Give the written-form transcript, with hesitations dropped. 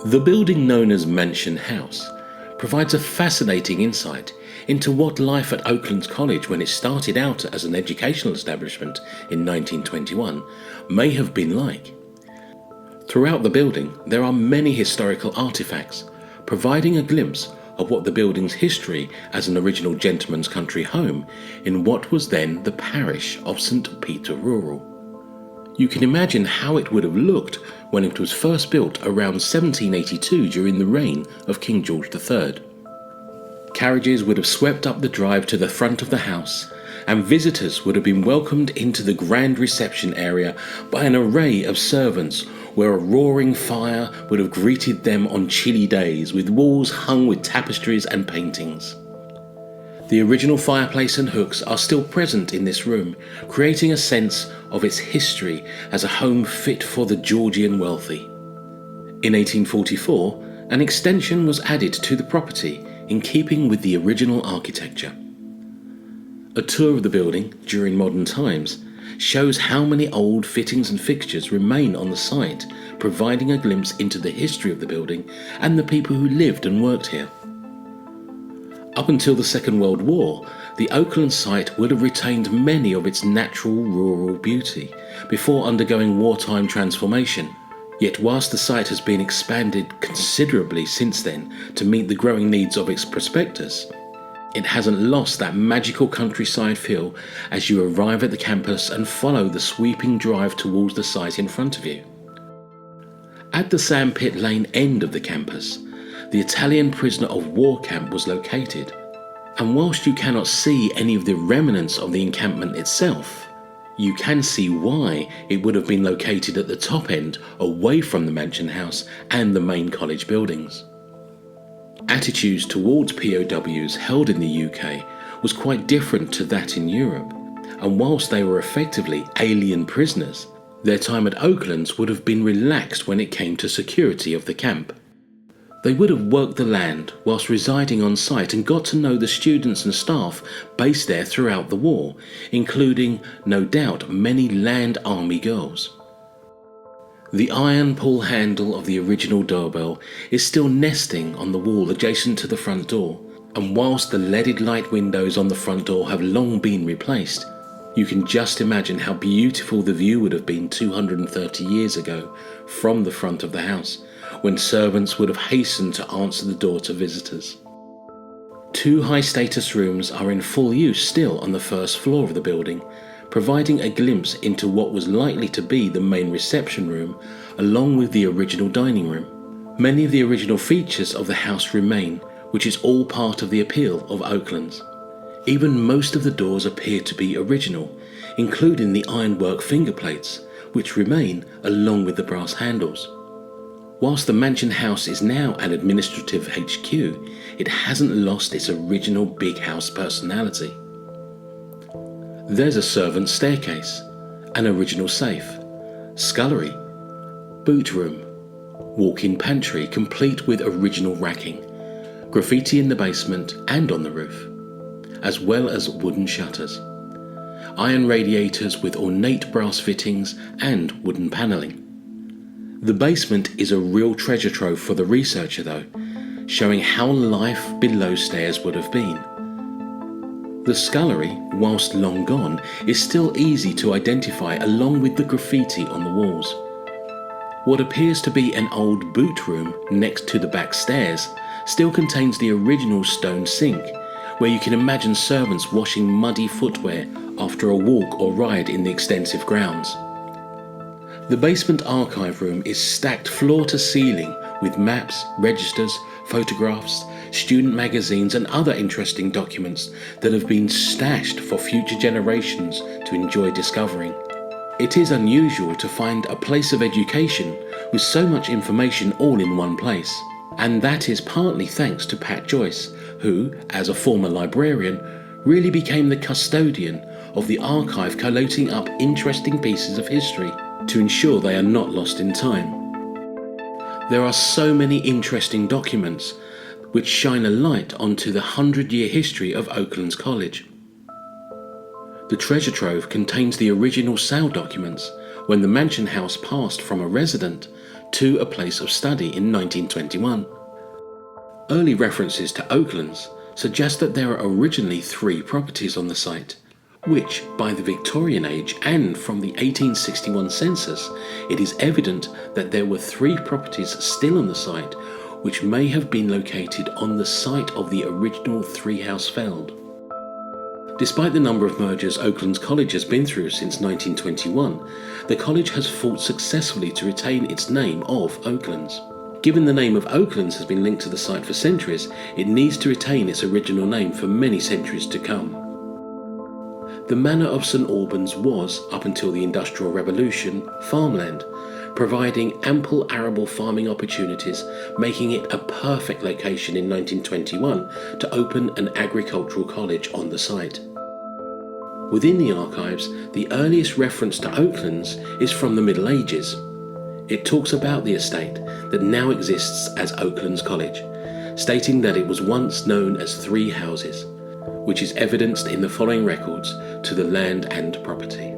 The building known as Mansion House provides a fascinating insight into what life at Oaklands College, when it started out as an educational establishment in 1921, may have been like. Throughout the building, there are many historical artifacts, providing a glimpse of what the building's history as an original gentleman's country home in what was then the parish of St Peter Rural. You can imagine how it would have looked when it was first built around 1782 during the reign of King George III. Carriages would have swept up the drive to the front of the house, and visitors would have been welcomed into the grand reception area by an array of servants, where a roaring fire would have greeted them on chilly days, with walls hung with tapestries and paintings. The original fireplace and hooks are still present in this room, creating a sense of its history as a home fit for the Georgian wealthy. In 1844, an extension was added to the property in keeping with the original architecture. A tour of the building during modern times shows how many old fittings and fixtures remain on the site, providing a glimpse into the history of the building and the people who lived and worked here. Up until the Second World War, the Oakland site would have retained many of its natural rural beauty before undergoing wartime transformation. Yet whilst the site has been expanded considerably since then to meet the growing needs of its prospectors, it hasn't lost that magical countryside feel as you arrive at the campus and follow the sweeping drive towards the site in front of you. At the Sandpit Lane end of the campus, the Italian prisoner of war camp was located, and whilst you cannot see any of the remnants of the encampment itself, you can see why it would have been located at the top end, away from the Mansion House and the main college buildings. Attitudes towards POWs held in the UK was quite different to that in Europe, and whilst they were effectively alien prisoners, their time at Oaklands would have been relaxed when it came to security of the camp. They would have worked the land whilst residing on site and got to know the students and staff based there throughout the war, including, no doubt, many Land Army girls. The iron pull handle of the original doorbell is still nesting on the wall adjacent to the front door, and whilst the leaded light windows on the front door have long been replaced, you can just imagine how beautiful the view would have been 230 years ago from the front of the house, when servants would have hastened to answer the door to visitors. 2 high-status rooms are in full use still on the first floor of the building, providing a glimpse into what was likely to be the main reception room, along with the original dining room. Many of the original features of the house remain, which is all part of the appeal of Oaklands. Even most of the doors appear to be original, including the ironwork finger plates, which remain along with the brass handles. Whilst the Mansion House is now an administrative HQ, it hasn't lost its original big house personality. There's a servant's staircase, an original safe, scullery, boot room, walk-in pantry complete with original racking, graffiti in the basement and on the roof, as well as wooden shutters, iron radiators with ornate brass fittings and wooden panelling. The basement is a real treasure trove for the researcher though, showing how life below stairs would have been. The scullery, whilst long gone, is still easy to identify along with the graffiti on the walls. What appears to be an old boot room next to the back stairs still contains the original stone sink, where you can imagine servants washing muddy footwear after a walk or ride in the extensive grounds. The basement archive room is stacked floor to ceiling with maps, registers, photographs, student magazines and other interesting documents that have been stashed for future generations to enjoy discovering. It is unusual to find a place of education with so much information all in one place, and that is partly thanks to Pat Joyce, who, as a former librarian, really became the custodian of the archive, collating up interesting pieces of history to ensure they are not lost in time. There are so many interesting documents which shine a light onto the 100-year history of Oaklands College. The treasure trove contains the original sale documents when the Mansion House passed from a resident to a place of study in 1921. Early references to Oaklands suggest that there are originally 3 properties on the site, which, by the Victorian age and from the 1861 census, it is evident that there were 3 properties still on the site, which may have been located on the site of the original 3-house feld. Despite the number of mergers Oaklands College has been through since 1921, the college has fought successfully to retain its name of Oaklands. Given the name of Oaklands has been linked to the site for centuries, it needs to retain its original name for many centuries to come. The manor of St Albans was, up until the Industrial Revolution, farmland, providing ample arable farming opportunities, making it a perfect location in 1921 to open an agricultural college on the site. Within the archives, the earliest reference to Oaklands is from the Middle Ages. It talks about the estate that now exists as Oaklands College, stating that it was once known as 3 houses, which is evidenced in the following records to the land and property.